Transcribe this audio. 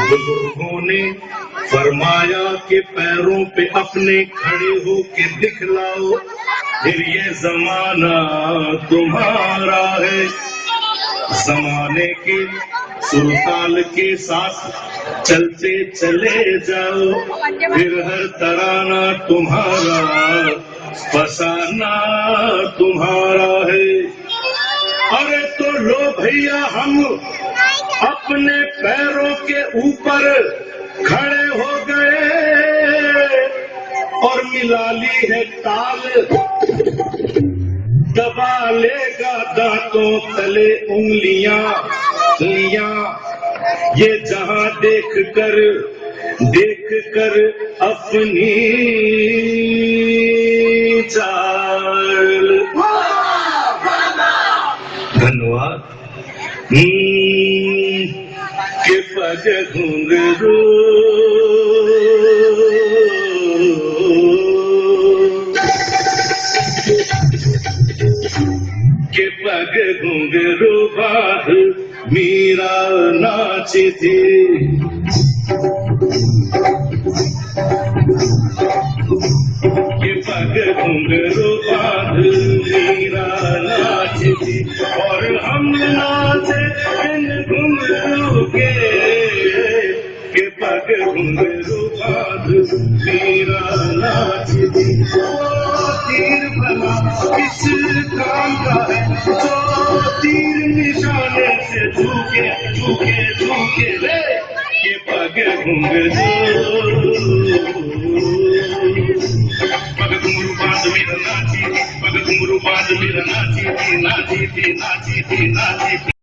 बुजुर्गों ने फरमाया कि पैरों पे अपने खड़े हो के दिखलाओ, फिर ये जमाना तुम्हारा है। जमाने के सुरताल के साथ चलते चले जाओ, फिर हर तराना तुम्हारा, फसाना तुम्हारा है। अरे तो लो भैया हम अपने पैरों के ऊपर खड़े हो गए और मिला ली है ताल, दबा लेगा दांतों तले उंगलियां ये जहां देख कर अपनी चाल। धन्यवाद। के पग घुंघरू के पग घुंघरू बाह मीरा नाची थी। के पग घुंघरू बाह मीरा नाची थी और हम नाचे इन घुंघरू के पग घुंघरू बाह मीरा नाची थी। तीर भला किस काम का है जो तीर निशाने से झुके रे, ये पग घुंघरू पग घुंघरू बांध मेरा नाची थी, पग घुंघरू बांध मेरा नाची थी।